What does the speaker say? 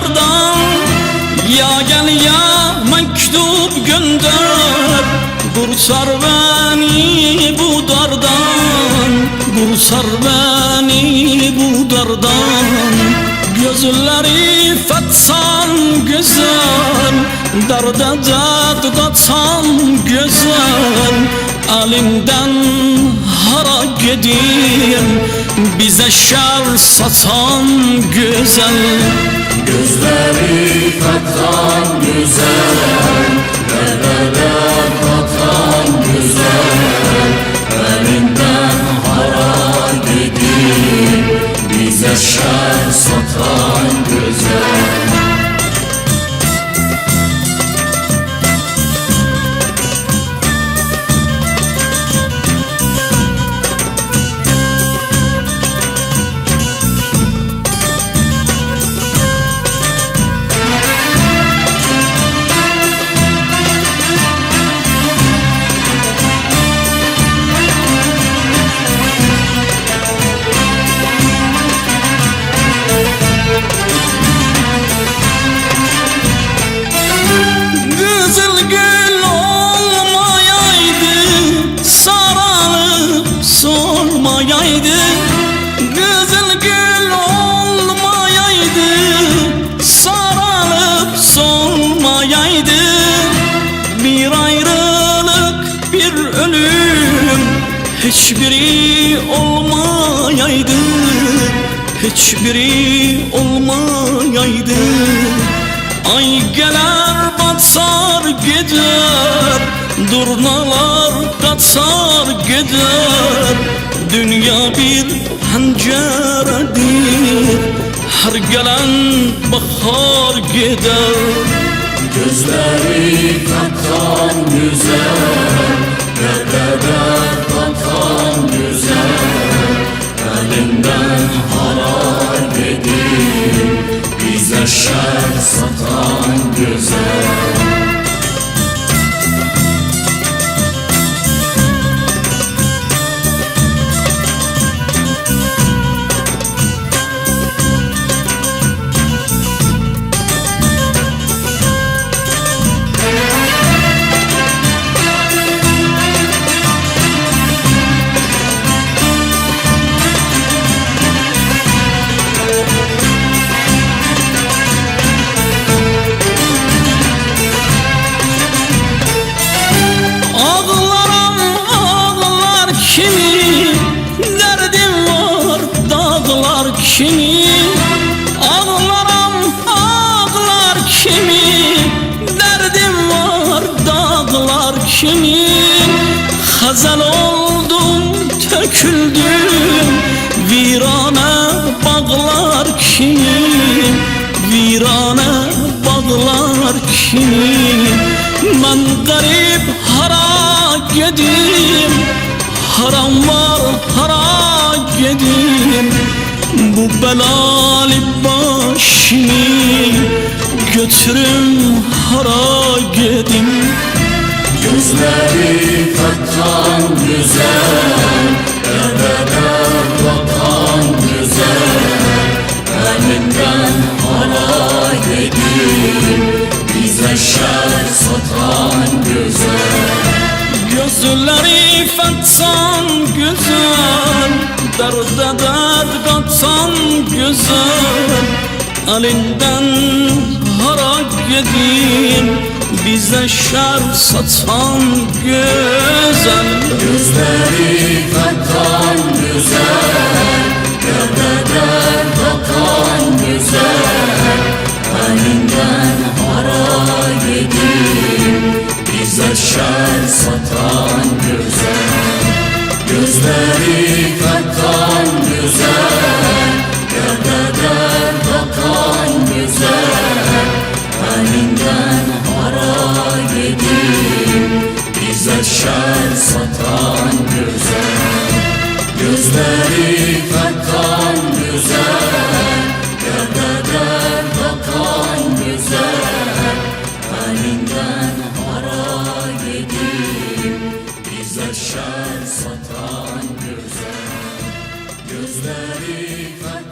diyardan. Ya gel ya mektup gönder, kurtar beni bu dardan, kurtar beni bu dardan. Gözleri fethan güzel, derde dert katan güzel. Elimden hara gideyim, bize şer satan güzel. Gözleri fethan güzel, derde katan güzel. Elinden hara gideyim, bize şer satan güzel. Kızıl gül olmayaydı, sarılıp solmayaydı. Bir ayrılık, bir ölüm, hiçbiri olmayaydı, hiçbiri olmayaydı. Ay gelir batar gider, durnalar kaçar gider. Dünya bir penceredir, her gelen bahar gider. Gözleri katan güzel, derde katan güzel. Elinden hara gideyim, bize şer satan güzel. Kimi derdim var, dağlar kimi ağlarım, ağlar kimi derdim var, dağlar kimi. Hazal oldum, töküldüm, virane bağlar kimi, virane bağlar kimi. Ben garip hara gedim, haram var hara gedim. Bu belalı başını götürüm hara gedim. Gözleri katan güzel, derde katan güzel. Elinden hara gideyim, bize şer satan güzel. Gözleri fethan güzel, derde dert katan güzel. Elinden hara gideyim, bize şer satan güzel. Gözleri katan güzel, derde katan güzel. Elinden hara gideyim, bize şer satan güzel. Gözleri katan güzel, derde katan güzel. Elinden hara gideyim, bize şer satan güzel. Gözleri katan güzel, derde katan güzel. Elinden hara gideyim, bize şer satan güzel. Gözleri katan